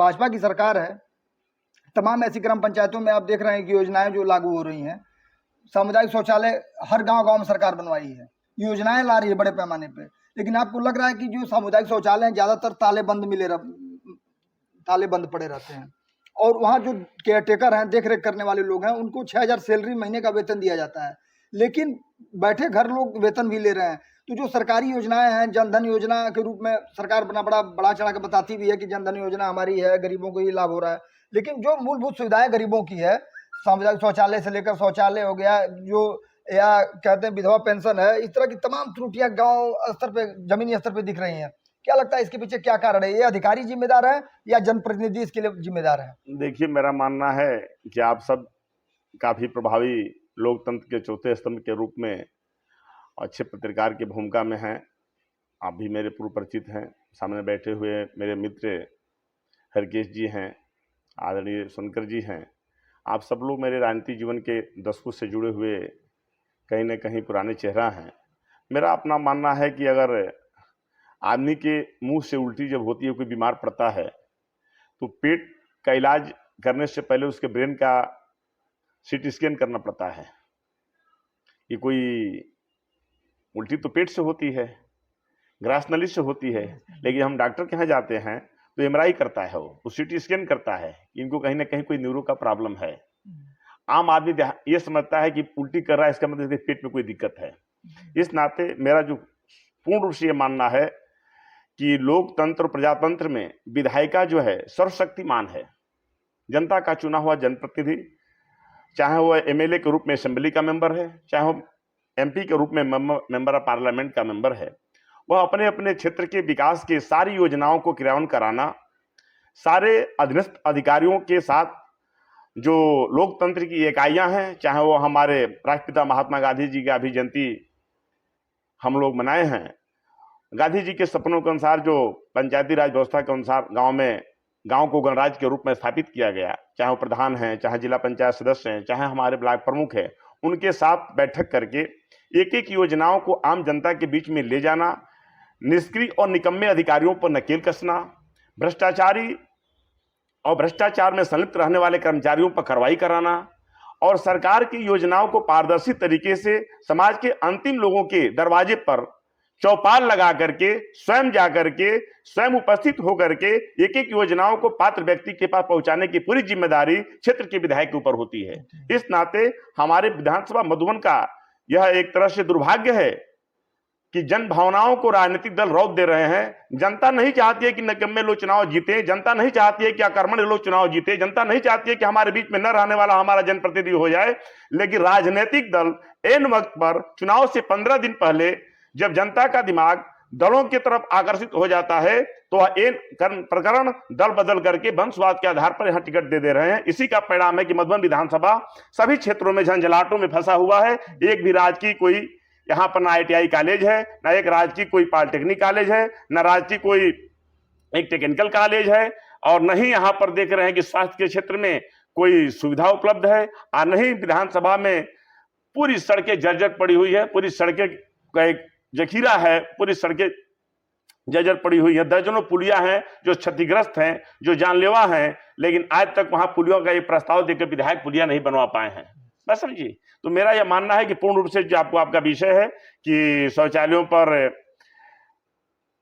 भाजपा की सरकार है, तमाम ऐसी ग्राम पंचायतों में आप देख रहे हैं कि योजनाएं जो लागू हो रही हैं, सामुदायिक शौचालय हर गांव-गांव में सरकार बनवाई है, योजनाएं ला रही है बड़े पैमाने पे। लेकिन आपको लग रहा है कि जो सामुदायिक शौचालय हैं ज़्यादातर ताले बंद पड़े रहते हैं, और वहाँ जो केयरटेकर हैं, देख रेख करने वाले लोग हैं, उनको 6,000 सैलरी महीने का वेतन दिया जाता है, लेकिन बैठे घर लोग वेतन भी ले रहे हैं। तो जो सरकारी योजनाएं हैं, जनधन योजना के रूप में सरकार अपना बड़ा चढ़ा के बताती भी है कि जनधन योजना हमारी है, गरीबों को ही लाभ हो रहा है, लेकिन जो मूलभूत सुविधाएं गरीबों की है, सामुदायिक शौचालय से लेकर शौचालय हो गया, जो या कहते हैं विधवा पेंशन है, इस तरह की तमाम त्रुटियां गांव स्तर पे, जमीनी स्तर पे दिख रही हैं। क्या लगता है इसके पीछे क्या कारण है? ये अधिकारी जिम्मेदार है या जनप्रतिनिधि इसके लिए जिम्मेदार है? देखिए, मेरा मानना है कि आप सब काफी प्रभावी लोकतंत्र के चौथे स्तंभ के रूप में अच्छे पत्रकार की भूमिका में हैं। आप भी मेरे पूर्व परिचित हैं। सामने बैठे हुए मेरे मित्र हरकेश जी हैं, आदरणीय सोनकर जी हैं। आप सब लोग मेरे राजनीतिक जीवन के दशकों से जुड़े हुए कहीं न कहीं पुराने चेहरा हैं। मेरा अपना मानना है कि अगर आदमी के मुंह से उल्टी जब होती है, कोई बीमार पड़ता है, तो पेट का इलाज करने से पहले उसके ब्रेन का सीटी स्कैन करना पड़ता है। कि कोई उल्टी तो पेट से होती है, ग्रास नली से होती है, लेकिन हम डॉक्टर के यहाँ जाते हैं तो एमआरआई करता है, वो सीटी स्कैन करता है, इनको कहीं ना कहीं कोई न्यूरो का प्रॉब्लम है। आम आदमी ये समझता है कि उल्टी कर रहा है, इसका मतलब पेट में कोई दिक्कत है। इस नाते मेरा जो पूर्ण रूप से ये मानना है कि लोकतंत्र प्रजातंत्र में विधायिका जो है सर्वशक्तिमान है। जनता का चुना हुआ जनप्रतिनिधि, चाहे वो एमएलए के रूप में असेंबली का मेंबर है, चाहे वो एमपी के रूप में मेंबर ऑफ पार्लियामेंट का मेंबर है, वह अपने अपने क्षेत्र के विकास की सारी योजनाओं को क्रियान्वयन कराना, सारे अधीनस्थ अधिकारियों के साथ जो लोकतंत्र की इकाइयां हैं, चाहे वो हमारे राष्ट्रपिता महात्मा गांधी जी की अभी जयंती हम लोग मनाए हैं, गांधी जी के सपनों के अनुसार जो पंचायती राज व्यवस्था के अनुसार गांव को गणराज्य के रूप में स्थापित किया गया, चाहे वो प्रधान हैं, चाहे जिला पंचायत सदस्य हैं, चाहे हमारे ब्लॉक प्रमुख हैं, उनके साथ बैठक करके एक एक योजनाओं को आम जनता के बीच में ले जाना, निष्क्रिय और निकम्मे अधिकारियों पर नकेल कसना, भ्रष्टाचारी और भ्रष्टाचार में संलिप्त रहने वाले कर्मचारियों पर कार्रवाई कराना, और सरकार की योजनाओं को पारदर्शी तरीके से समाज के अंतिम लोगों के दरवाजे पर चौपाल लगा करके स्वयं जा करके स्वयं उपस्थित होकर के एक एक योजनाओं को पात्र व्यक्ति के पास पहुंचाने की पूरी जिम्मेदारी क्षेत्र के विधायक के ऊपर होती है। इस नाते हमारे विधानसभा मधुबन का यह एक तरह से दुर्भाग्य है कि जन भावनाओं को राजनीतिक दल रौंद दे रहे हैं। जनता नहीं चाहती है कि निकम्मे लोग चुनाव जीते, जनता नहीं चाहती है कि अकर्मण्य लोग चुनाव जीते, जनता नहीं चाहती है कि हमारे बीच में न रहने वाला हमारा जनप्रतिनिधि हो जाए। लेकिन राजनीतिक दल एन वक्त पर, चुनाव से 15 दिन पहले, जब जनता का दिमाग दलों की तरफ आकर्षित हो जाता है, तो प्रकरण दल बदल करके वंशवाद के आधार पर यहां टिकट दे दे रहे हैं। इसी का परिणाम है कि मधुबन विधानसभा सभी क्षेत्रों में झंझलाटों में फंसा हुआ है। एक भी राजकीय कोई यहाँ पर ना आईटीआई कॉलेज है, ना एक राजकीय कोई पॉलिटेक्निक कॉलेज है, ना राजकीय कोई एक टेक्निकल कॉलेज है, और नहीं यहाँ पर देख रहे हैं कि स्वास्थ्य के क्षेत्र में कोई सुविधा उपलब्ध है, और नहीं विधानसभा में पूरी सड़कें जर्जर पड़ी हुई है, पूरी सड़कें का एक जखीरा है, पूरी सड़कें जर्जर पड़ी हुई है। दर्जनों पुलियां हैं जो क्षतिग्रस्त हैं, जो जानलेवा हैं, लेकिन आज तक वहां पुलियों का एक प्रस्ताव देकर विधायक पुलिया नहीं बनवा पाए हैं। बस समझिए। तो मेरा यह मानना है कि पूर्ण रूप से जो आपका विषय है कि शौचालयों पर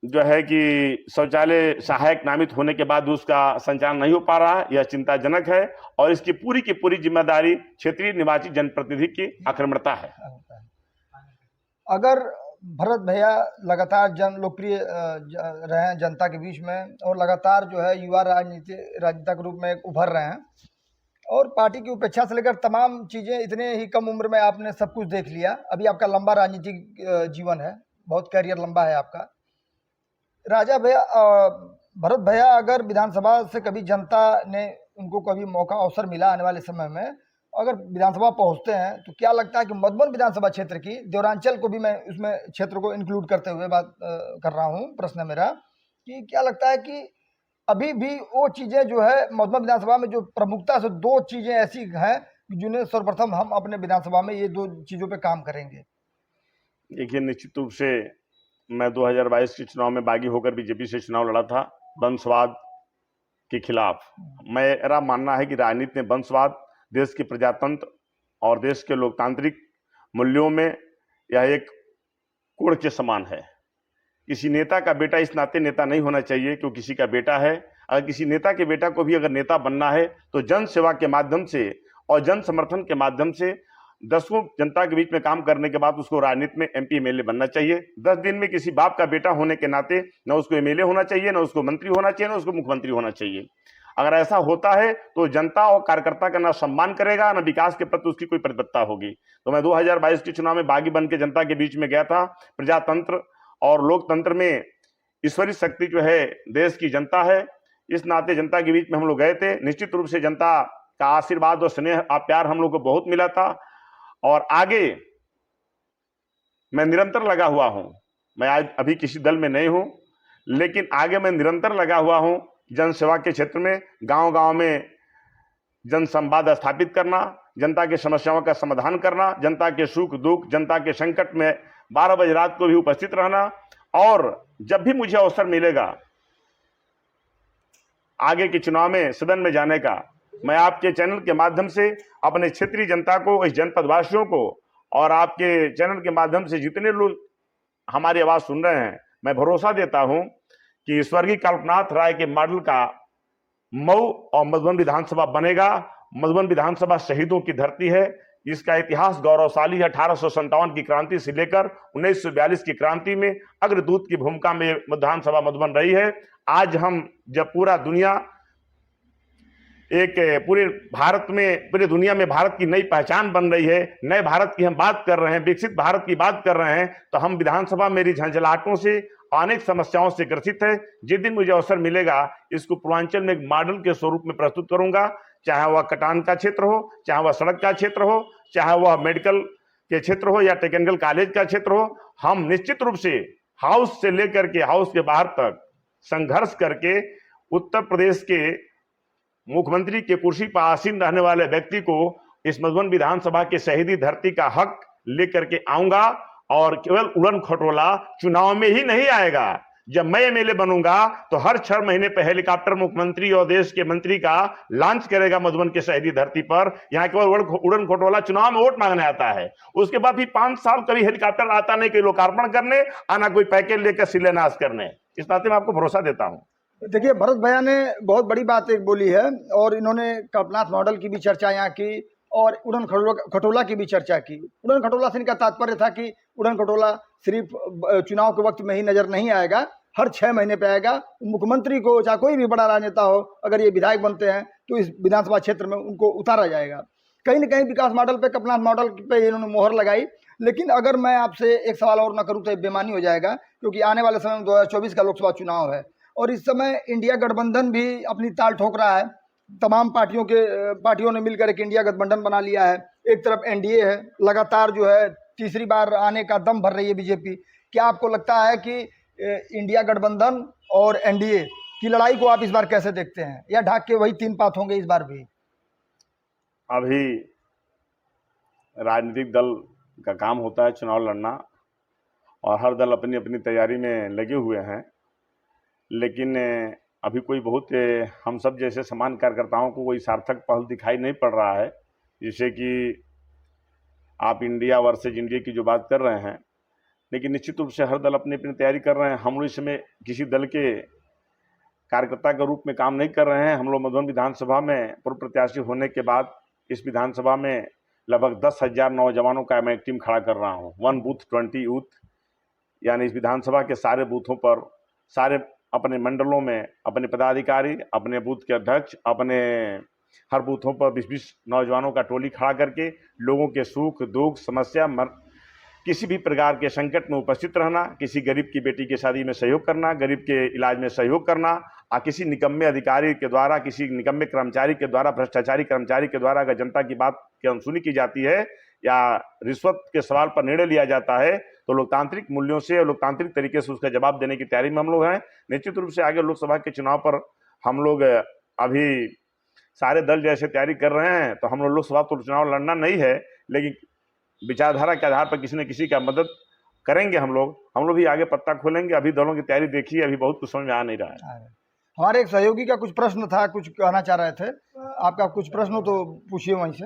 जो है कि शौचालय सहायक नामित होने के बाद उसका संचालन नहीं हो पा रहा है, यह चिंताजनक है, और इसकी पूरी जिम्मेदारी क्षेत्रीय निवासी जनप्रतिनिधि की आक्रमणता है। अगर भरत भैया लगातार लोकप्रिय रहे हैं जनता के बीच में, और लगातार जो है युवा राजनेता के रूप में उभर रहे हैं, और पार्टी की उपेक्षा से लेकर तमाम चीज़ें, इतने ही कम उम्र में आपने सब कुछ देख लिया। अभी आपका लंबा राजनीतिक जीवन है, बहुत करियर लंबा है आपका। राजा भैया, भरत भैया, अगर विधानसभा से कभी जनता ने उनको कभी मौका अवसर मिला आने वाले समय में, अगर विधानसभा पहुंचते हैं, तो क्या लगता है कि मधुबन विधानसभा क्षेत्र की, देवरांचल को भी मैं उसमें क्षेत्र को इंक्लूड करते हुए बात कर रहा हूं, प्रश्न है मेरा, कि क्या लगता है कि अभी भी वो चीज़ें जो है मधुबन विधानसभा में जो प्रमुखता से 2 चीज़ें ऐसी हैं जिन्हें सर्वप्रथम हम अपने विधानसभा में ये 2 चीज़ों पे काम करेंगे? देखिए, निश्चित रूप से मैं 2022 के चुनाव में बागी होकर बीजेपी से चुनाव लड़ा था। वंशवाद, के खिलाफ। मेरा मानना है कि राजनीति में वंशवाद, देश के प्रजातंत्र और देश के लोकतांत्रिक मूल्यों में यह एक कोड़ के समान है। किसी नेता का बेटा इस नाते नेता नहीं होना चाहिए क्योंकि किसी का बेटा है। अगर किसी नेता के बेटा को भी अगर नेता बनना है तो जन सेवा के माध्यम से और जन समर्थन के माध्यम से दसों जनता के बीच में काम करने के बाद उसको राजनीति में एमपी एमएलए बनना चाहिए। 10 दिन में किसी बाप का बेटा होने के नाते न उसको एमएलए होना चाहिए, न उसको मंत्री होना चाहिए, न उसको मुख्यमंत्री होना चाहिए। अगर ऐसा होता है तो जनता और कार्यकर्ता का ना सम्मान करेगा, ना विकास के प्रति उसकी कोई प्रतिबद्धता होगी। तो मैं 2022 के चुनाव में बागी बन के जनता के बीच में गया था। प्रजातंत्र और लोकतंत्र में ईश्वरीय शक्ति जो है देश की जनता है, इस नाते जनता के बीच में हम लोग गए थे। निश्चित रूप से जनता का आशीर्वाद और स्नेह और प्यार हम लोग को बहुत मिला था और आगे मैं निरंतर लगा हुआ हूं। मैं आज अभी किसी दल में नहीं हूं, लेकिन आगे मैं निरंतर लगा हुआ हूं जन सेवा के क्षेत्र में। गांव गांव में जन संवाद स्थापित करना, जनता की समस्याओं का समाधान करना, जनता के सुख दुख, जनता के संकट में 12 बजे रात को भी उपस्थित रहना। और जब भी मुझे अवसर मिलेगा आगे के चुनाव में सदन में जाने का, मैं आपके चैनल के माध्यम से अपने क्षेत्रीय जनता को, इस जनपद वासियों को और आपके चैनल के माध्यम से जितने लोग हमारी आवाज सुन रहे हैं, मैं भरोसा देता हूं कि स्वर्गीय कल्पनाथ राय के मॉडल का मऊ और मधुबन विधानसभा बनेगा। मधुबन विधानसभा शहीदों की धरती है। इसका इतिहास गौरवशाली है। 1857 की क्रांति से लेकर 1942 की क्रांति में अग्रदूत की भूमिका में विधानसभा मधुबन रही है। आज हम जब पूरा दुनिया एक पूरे भारत में, पूरी दुनिया में भारत की नई पहचान बन रही है, नए भारत की हम बात कर रहे हैं, विकसित भारत की बात कर रहे हैं, तो हम विधानसभा मेरी झंझलाहटों से, अनेक समस्याओं से ग्रसित है। जिस दिन मुझे अवसर मिलेगा इसको पूर्वांचल में एक मॉडल के स्वरूप में प्रस्तुत करूंगा, चाहे वह कटान का क्षेत्र हो, चाहे वह सड़क का क्षेत्र हो, चाहे वह मेडिकल के क्षेत्र हो या टेक्निकल कॉलेज का क्षेत्र हो। हम निश्चित रूप से हाउस से लेकर के हाउस के बाहर तक संघर्ष करके उत्तर प्रदेश के मुख्यमंत्री के कुर्सी पर आसीन रहने वाले व्यक्ति को इस मधुबन विधानसभा के शहीदी धरती का हक लेकर के आऊंगा। और केवल उड़न खटोला चुनाव में ही नहीं आएगा। जब मैं एमएलए बनूंगा तो हर 6 महीने पर हेलीकॉप्टर मुख्यमंत्री और देश के मंत्री का लॉन्च करेगा मधुबन के शहीदी धरती पर। यहाँ केवल उड़न खटोला चुनाव में वोट मांगने आता है, उसके बाद भी 5 साल कभी हेलीकॉप्टर आता नहीं, कोई लोकार्पण करने आना, कोई पैकेज लेकर शिलान्यास करने। इस नाते मैं आपको भरोसा देता हूं। देखिए, भरत भैया ने बहुत बड़ी बात एक बोली है और इन्होंने कल्पनाथ मॉडल की भी चर्चा यहाँ की और उड़न खटोला की भी चर्चा की। उड़न खटोला से इनका तात्पर्य था कि उड़न खटोला सिर्फ चुनाव के वक्त में ही नजर नहीं आएगा, हर 6 महीने पे आएगा। मुख्यमंत्री को, चाहे कोई भी बड़ा राजनेता हो, अगर ये विधायक बनते हैं तो इस विधानसभा क्षेत्र में उनको उतारा जाएगा। कहीं ना कहीं विकास मॉडल पे, कल्पनाथ मॉडल पे इन्होंने मोहर लगाई। लेकिन अगर मैं आपसे एक सवाल और ना करूँ तो बेमानी हो जाएगा, क्योंकि आने वाले समय में 2024 का लोकसभा चुनाव है और इस समय इंडिया गठबंधन भी अपनी ताल ठोक रहा है। तमाम पार्टियों ने मिलकर एक इंडिया गठबंधन बना लिया है। एक तरफ एनडीए है, लगातार जो है तीसरी बार आने का दम भर रही है बीजेपी। क्या आपको लगता है कि इंडिया गठबंधन और एनडीए की लड़ाई को आप इस बार कैसे देखते हैं, या ढाक के वही 3 पात होंगे इस बार भी? अभी राजनीतिक दल का काम होता है चुनाव लड़ना और हर दल अपनी अपनी तैयारी में लगे हुए हैं। लेकिन अभी कोई बहुत हम सब जैसे सामान्य कार्यकर्ताओं को कोई सार्थक पहल दिखाई नहीं पड़ रहा है। जैसे कि आप इंडिया वर्सेज इंडिया की जो बात कर रहे हैं, लेकिन निश्चित रूप से हर दल अपनी अपनी तैयारी कर रहे हैं। हम लोग इस समय किसी दल के कार्यकर्ता के रूप में काम नहीं कर रहे हैं। हम लोग मधुबन विधानसभा में पूर्व प्रत्याशी होने के बाद इस विधानसभा में लगभग 10,000 नौजवानों का मैं एक टीम खड़ा कर रहा हूँ। 1 बूथ 20 यूथ, यानी इस विधानसभा के सारे बूथों पर, सारे अपने मंडलों में अपने पदाधिकारी, अपने बूथ के अध्यक्ष, अपने हर बूथों पर 20-20 नौजवानों का टोली खड़ा करके लोगों के सुख दुख, समस्या, किसी भी प्रकार के संकट में उपस्थित रहना, किसी गरीब की बेटी की शादी में सहयोग करना, गरीब के इलाज में सहयोग करना, और किसी निकम्मे अधिकारी के द्वारा, किसी निकम्मे कर्मचारी के द्वारा, भ्रष्टाचारी कर्मचारी के द्वारा अगर जनता की बात की अनसुनी की जाती है या रिश्वत के सवाल पर निर्णय लिया जाता है तो लोकतांत्रिक मूल्यों से और लोकतांत्रिक तरीके से उसका जवाब देने की तैयारी में हम लोग हैं। निश्चित रूप से आगे लोकसभा के चुनाव पर हम लोग अभी सारे दल जैसे तैयारी कर रहे हैं, तो हम लोग लोकसभा तो चुनाव लड़ना नहीं है, लेकिन विचारधारा के आधार पर किसी न किसी का मदद करेंगे। हम लोग भी आगे पत्ता खोलेंगे। अभी दलों की तैयारी देखिए, अभी बहुत कुछ समझ में आ नहीं रहा है। हमारे एक सहयोगी का कुछ प्रश्न था, कुछ कहना चाह रहे थे। आपका कुछ प्रश्न हो तो पूछिए वहीं से।